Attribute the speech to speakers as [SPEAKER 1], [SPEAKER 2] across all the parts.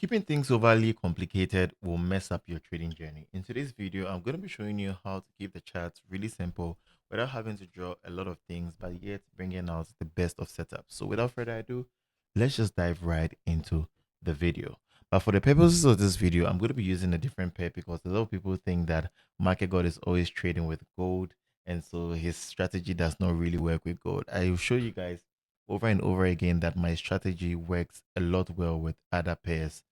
[SPEAKER 1] Keeping things overly complicated will mess up your trading journey. In today's video, I'm going to be showing you how to keep the charts really simple without having to draw a lot of things, but yet bringing out the best of setups. So without further ado, let's just dive right into the video. But for the purposes of this video, I'm going to be using a different pair because a lot of people think that MarketGod is always trading with gold, and so his strategy does not really work with gold. I will show you guys over and over again that my strategy works a lot well with other pairs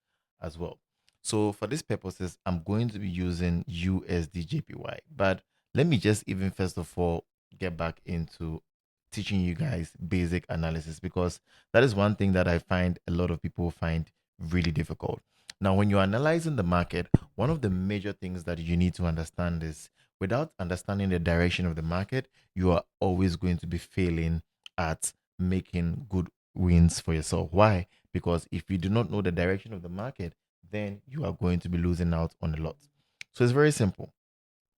[SPEAKER 1] as well. So for these purposes, I'm going to be using USDJPY. But let me just even first of all get back into teaching you guys basic analysis, because that is one thing that I find a lot of people find really difficult. Now, when you're analyzing the market, one of the major things that you need to understand is without understanding the direction of the market, you are always going to be failing at making good wins for yourself. Why? Because if you do not know the direction of the market, then you are going to be losing out on a lot. So it's very simple.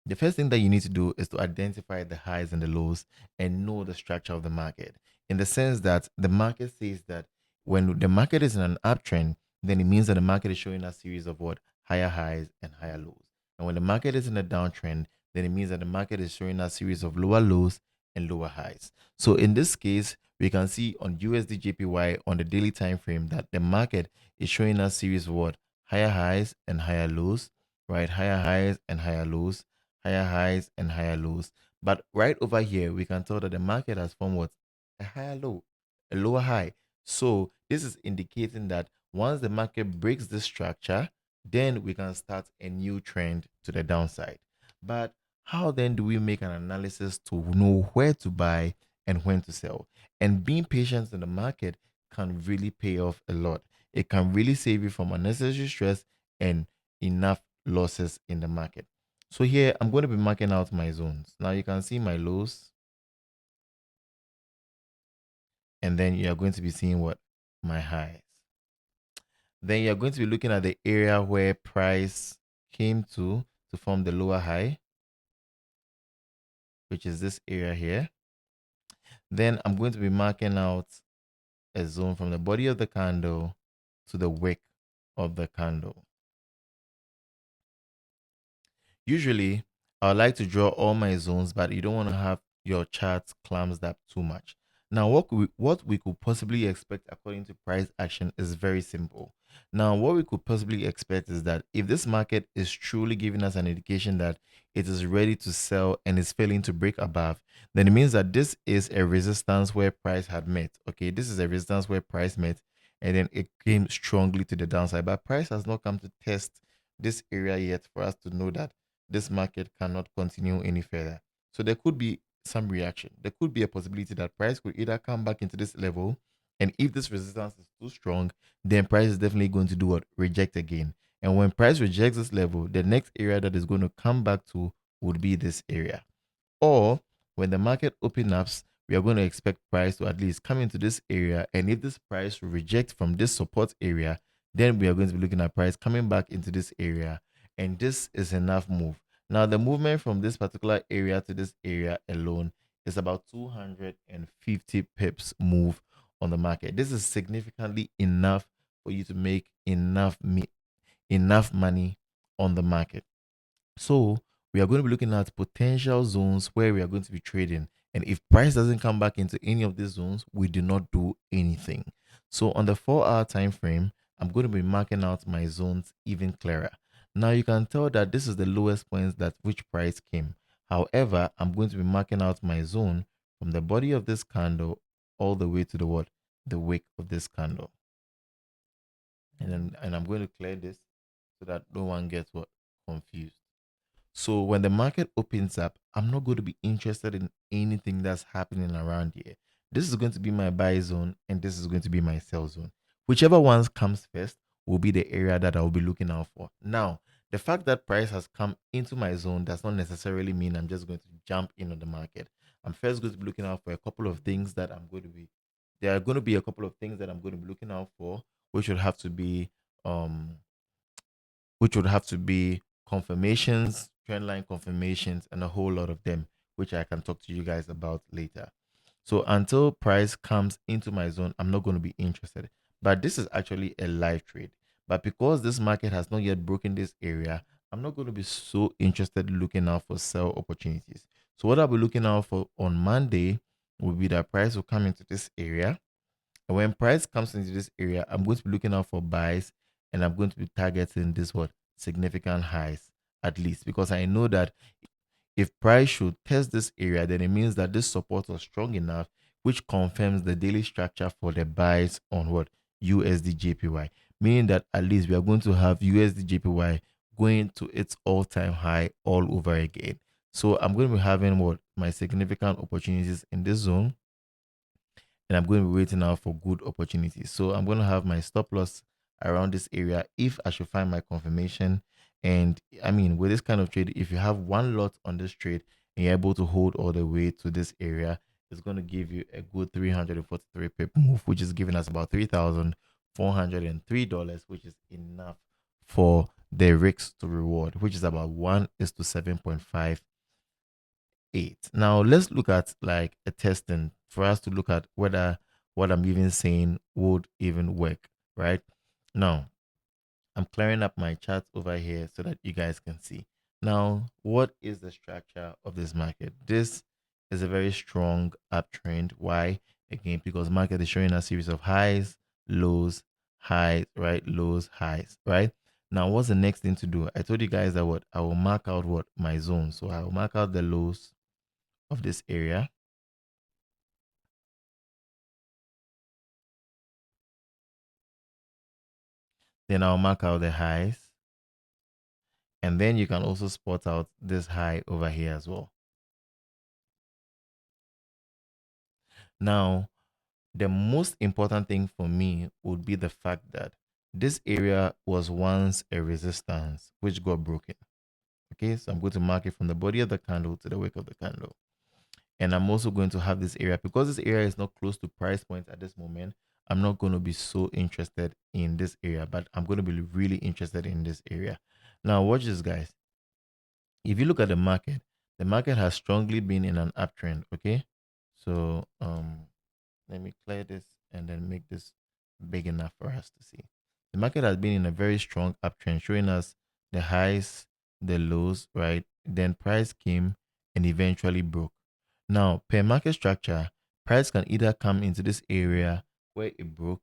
[SPEAKER 1] The first thing that you need to do is to identify the highs and the lows and know the structure of the market, in the sense that the market says that when the market is in an uptrend, then it means that the market is showing a series of what? Higher highs and higher lows. And when the market is in a downtrend, then it means that the market is showing a series of lower lows and lower highs. So in this case, we can see on USD on the daily time frame that the market is showing a series of what? Higher highs and higher lows, right? Higher highs and higher lows, higher highs and higher lows. But right over here, we can tell that the market has formed what? A higher low, a lower high. So this is indicating that once the market breaks this structure, then we can start a new trend to the downside. But how then do we make an analysis to know where to buy and when to sell? And being patient in the market can really pay off a lot. It can really save you from unnecessary stress and enough losses in the market. So here I'm going to be marking out my zones. Now you can see my lows, and then you are going to be seeing what? My highs. Then you're going to be looking at the area where price came to form the lower high, which is this area here. Then I'm going to be marking out a zone from the body of the candle to the wick of the candle. Usually, I like to draw all my zones, but you don't want to have your charts clumsed up too much. Now, what we could possibly expect according to price action is very simple. Now, what we could possibly expect is that if this market is truly giving us an indication that it is ready to sell and is failing to break above, then it means that this is a resistance where price had met. Okay, this is a resistance where price met, and then it came strongly to the downside. But price has not come to test this area yet for us to know that this market cannot continue any further. So there could be some reaction. There could be a possibility that price could either come back into this level, and if this resistance is too strong, then price is definitely going to do what? Reject again. And when price rejects this level, the next area that is going to come back to would be this area. Or when the market opens up, we are going to expect price to at least come into this area. And if this price will reject from this support area, then we are going to be looking at price coming back into this area. And this is enough move. Now, the movement from this particular area to this area alone is about 250 pips move on the market. This is significantly enough for you to make enough money on the market. So we are going to be looking at potential zones where we are going to be trading. And if price doesn't come back into any of these zones, we do not do anything. So on the 4-hour time frame, I'm going to be marking out my zones even clearer. Now you can tell that this is the lowest points that which price came. However, I'm going to be marking out my zone from the body of this candle all the way to the what? The wick of this candle. And I'm going to clear this so that no one gets what? Confused. So when the market opens up, I'm not going to be interested in anything that's happening around here. This is going to be my buy zone and this is going to be my sell zone. Whichever one comes first will be the area that I'll be looking out for. Now, the fact that price has come into my zone does not necessarily mean I'm just going to jump in on the market. I'm first going to be looking out for a couple of things that I'm going to be there are going to be a couple of things that I'm going to be looking out for, which would have to be um confirmations, trendline confirmations, and a whole lot of them, which I can talk to you guys about later. So until price comes into my zone, I'm not going to be interested. But this is actually a live trade. But because this market has not yet broken this area, I'm not going to be so interested looking out for sell opportunities. So what I'll be looking out for on Monday will be that price will come into this area. And when price comes into this area, I'm going to be looking out for buys, and I'm going to be targeting this what significant highs at least, because I know that if price should test this area, then it means that this support was strong enough, which confirms the daily structure for the buys on what USD JPY, meaning that at least we are going to have USD JPY going to its all-time high all over again. So I'm going to be having what my significant opportunities in this zone, and I'm going to be waiting out for good opportunities. So I'm going to have my stop loss around this area if I should find my confirmation. And I mean, with this kind of trade, if you have one lot on this trade and you're able to hold all the way to this area, it's going to give you a good 343 pip move, which is giving us about $3,403, which is enough for the risks to reward, which is about 1 is to 7.5 8. Now let's look at like a testing for us to look at whether what I'm even saying would even work, right? Now I'm clearing up my chart over here so that you guys can see. Now, what is the structure of this market? This is a very strong uptrend. Why? Again, because market is showing a series of highs, lows, highs, right? Lows, highs, right? Now, what's the next thing to do? I told you guys that what I will mark out what my zone. So I will mark out the lows of this area. Then I'll mark out the highs. And then you can also spot out this high over here as well. Now, the most important thing for me would be the fact that this area was once a resistance which got broken. Okay, so I'm going to mark it from the body of the candle to the wick of the candle. And I'm also going to have this area, because this area is not close to price points at this moment. I'm not going to be so interested in this area, but I'm going to be really interested in this area. Now, watch this, guys. If you look at the market has strongly been in an uptrend. Okay, so let me clear this and then make this big enough for us to see. The market has been in a very strong uptrend, showing us the highs, the lows, right? Then price came and eventually broke. Now, per market structure, price can either come into this area where it broke,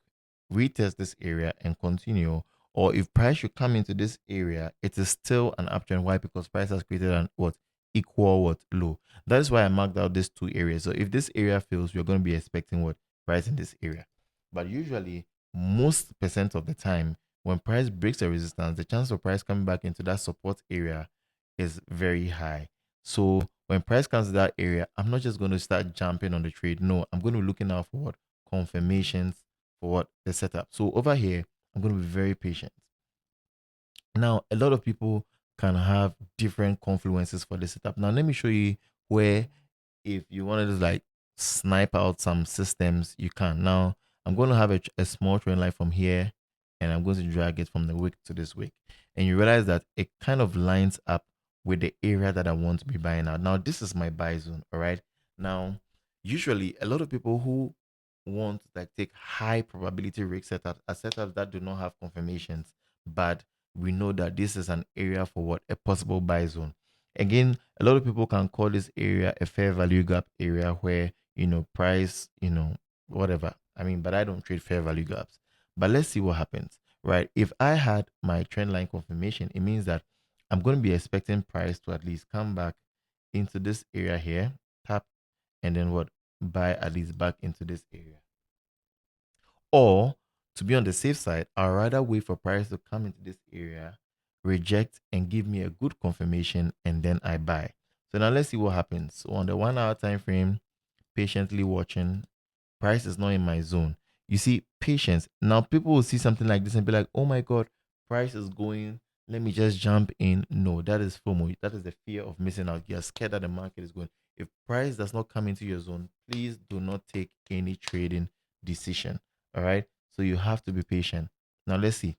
[SPEAKER 1] retest this area and continue, or if price should come into this area, it is still an uptrend. Why? Because price has created an what equal what low. That is why I marked out these two areas. So if this area fails, we're going to be expecting what price in this area. But usually, most percent of the time, when price breaks a resistance, the chance of price coming back into that support area is very high. So when price comes to that area, I'm not just going to start jumping on the trade. No, I'm going to be looking out for what confirmations for what the setup. So over here, I'm going to be very patient. Now, a lot of people can have different confluences for the setup. Now, let me show you where, if you wanted to like snipe out some systems, you can. Now, I'm going to have a small trend line from here, and I'm going to drag it from the wick to this wick. And you realize that it kind of lines up with the area that I want to be buying out. Now, this is my buy zone, all right? Now, usually a lot of people who want to like take high probability risk setups are setups that do not have confirmations, but we know that this is an area for what a possible buy zone. Again, a lot of people can call this area a fair value gap area where, price, whatever. I mean, but I don't trade fair value gaps. But let's see what happens, right? If I had my trend line confirmation, it means that I'm going to be expecting price to at least come back into this area here, tap, and then what? Buy at least back into this area. Or to be on the safe side, I'd rather wait for price to come into this area, reject, and give me a good confirmation, and then I buy. So now let's see what happens. So on the 1 hour time frame, patiently watching, price is not in my zone. You see, patience. Now people will see something like this and be like, oh my God, price is going. Let me just jump in. No, that is FOMO. That is the fear of missing out. You're scared that the market is going. If price does not come into your zone, please do not take any trading decision. All right. So you have to be patient. Now let's see.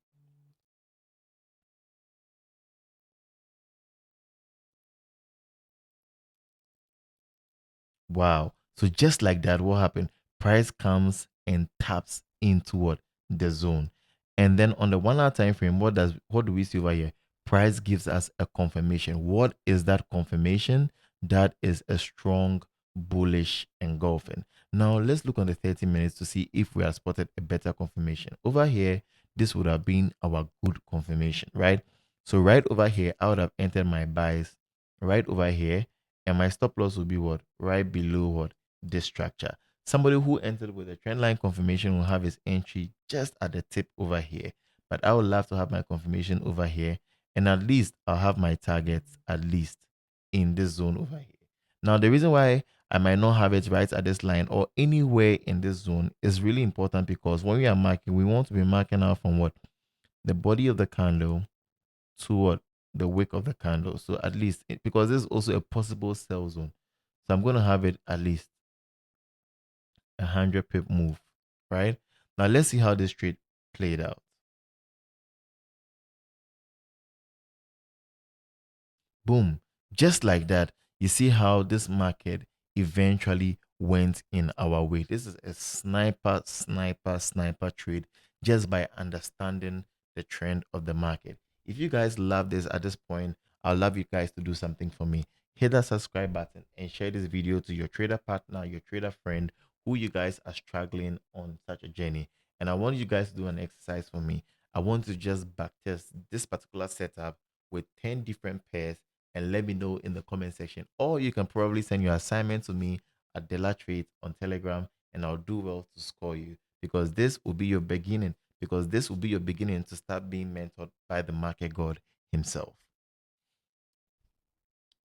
[SPEAKER 1] Wow. So just like that, what happened? Price comes and taps into what? The zone. And then on the 1 hour time frame, what do we see over here? Price gives us a confirmation. What is that confirmation? That is a strong bullish engulfing. Now let's look on the 30 minutes to see if we have spotted a better confirmation. Over here, this would have been our good confirmation, right? So right over here, I would have entered my buys right over here, and my stop loss will be what? Right below what? This structure. Somebody who entered with a trend line confirmation will have his entry just at the tip over here. But I would love to have my confirmation over here, and at least I'll have my targets at least in this zone over here. Now, the reason why I might not have it right at this line or anywhere in this zone is really important, because when we are marking, we want to be marking out from what? The body of the candle to what? The wick of the candle. So at least, because this is also a possible sell zone. So I'm going to have it at least 100 pip move, right? Now let's see how this trade played out. Boom. Just like that, you see how this market eventually went in our way. This is a sniper trade just by understanding the trend of the market. If you guys love this at this point, I'll love you guys to do something for me. Hit that subscribe button and share this video to your trader partner, your trader friend, who you guys are struggling on such a journey. And I want you guys to do an exercise for me. I want to just backtest this particular setup with 10 different pairs and let me know in the comment section. Or you can probably send your assignment to me at Dela Trades on Telegram, and I'll do well to score you, because this will be your beginning. Because this will be your beginning to start being mentored by the market god himself.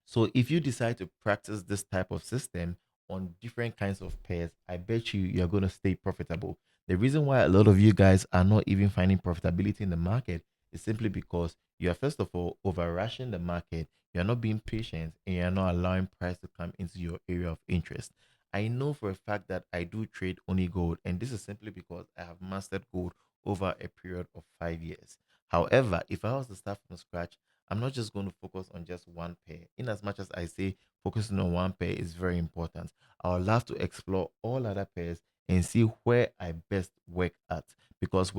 [SPEAKER 1] So if you decide to practice this type of system on different kinds of pairs, I bet you're going to stay profitable. The reason why a lot of you guys are not even finding profitability in the market is simply because you are, first of all, over rushing the market. You're not being patient, and you're not allowing price to come into your area of interest. I know for a fact that I do trade only gold, and this is simply because I have mastered gold over a period of 5 years. However, if I was to start from scratch, I'm not just going to focus on just one pair. In as much as I say focusing on one pair is very important, I would love to explore all other pairs and see where I best work at. Because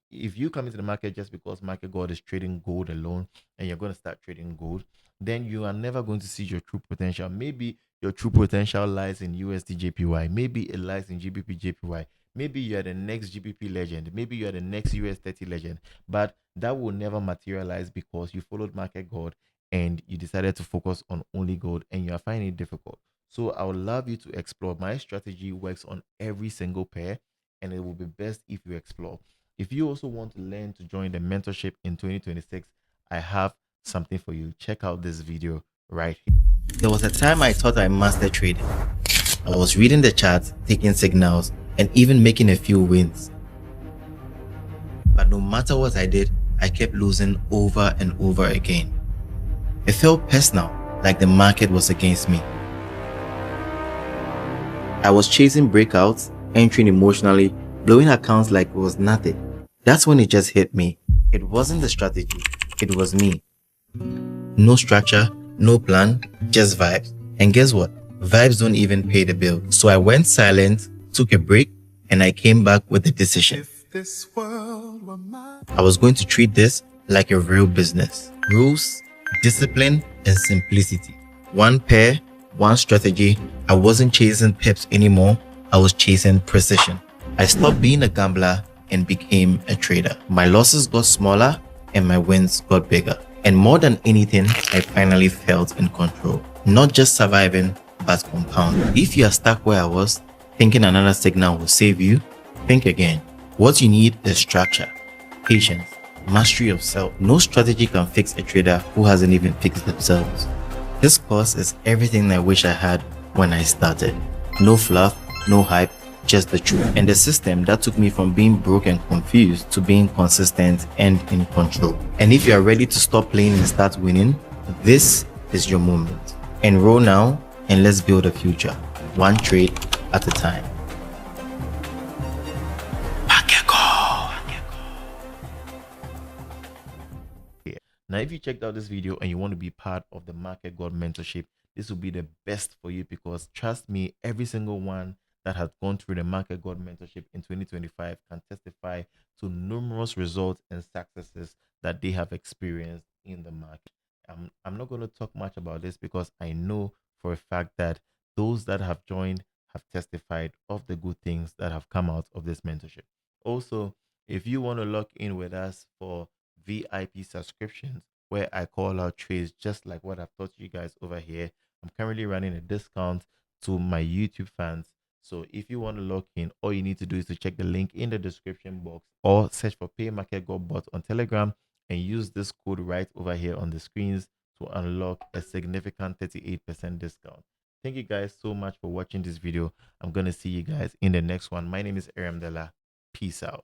[SPEAKER 1] if you come into the market just because Market God is trading gold alone and you're going to start trading gold, then you are never going to see your true potential. Maybe your true potential lies in USD JPY. Maybe it lies in GBP JPY. Maybe you are the next GBP legend. Maybe you are the next US 30 legend. But that will never materialize because you followed Market God and you decided to focus on only gold, and you are finding it difficult. So I would love you to explore. My strategy works on every single pair, and it will be best if you explore. If you also want to learn to join the mentorship in 2026, I have something for you. Check out this video right here. There was a time I thought I mastered trading. I was reading the charts, taking signals, and even making a few wins. But no matter what I did, I kept losing over and over again. It felt personal, like the market was against me. I was chasing breakouts, entering emotionally, blowing accounts like it was nothing. That's when it just hit me. It wasn't the strategy, it was me. No structure, no plan, just vibes. And guess what? Vibes don't even pay the bill. So I went silent, took a break, and I came back with a decision. I was going to treat this like a real business. Rules, discipline, and simplicity. One pair, one strategy. I wasn't chasing pips anymore. I was chasing precision. I stopped being a gambler and became a trader. My losses got smaller and my wins got bigger. And more than anything, I finally felt in control. Not just surviving, but compounding. If you are stuck where I was, thinking another signal will save you, think again. What you need is structure, patience, mastery of self. No strategy can fix a trader who hasn't even fixed themselves. This course is everything I wish I had when I started. No fluff, no hype, just the truth. And the system that took me from being broke and confused to being consistent and in control. And if you are ready to stop playing and start winning, this is your moment. Enroll now and let's build a future, one trade at a time. Now, if you checked out this video and you want to be part of the Market God mentorship, this will be the best for you, because trust me, every single one that have gone through the MarketGod mentorship in 2025 can testify to numerous results and successes that they have experienced in the market. I'm not going to talk much about this because I know for a fact that those that have joined have testified of the good things that have come out of this mentorship. Also, if you want to log in with us for VIP subscriptions, where I call out trades just like what I've taught you guys over here, I'm currently running a discount to my YouTube fans. So if you want to log in, all you need to do is to check the link in the description box or search for Pay Market God Bot on Telegram and use this code right over here on the screens to unlock a significant 38% discount. Thank you guys so much for watching this video. I'm going to see you guys in the next one. My name is Aram Della. Peace out.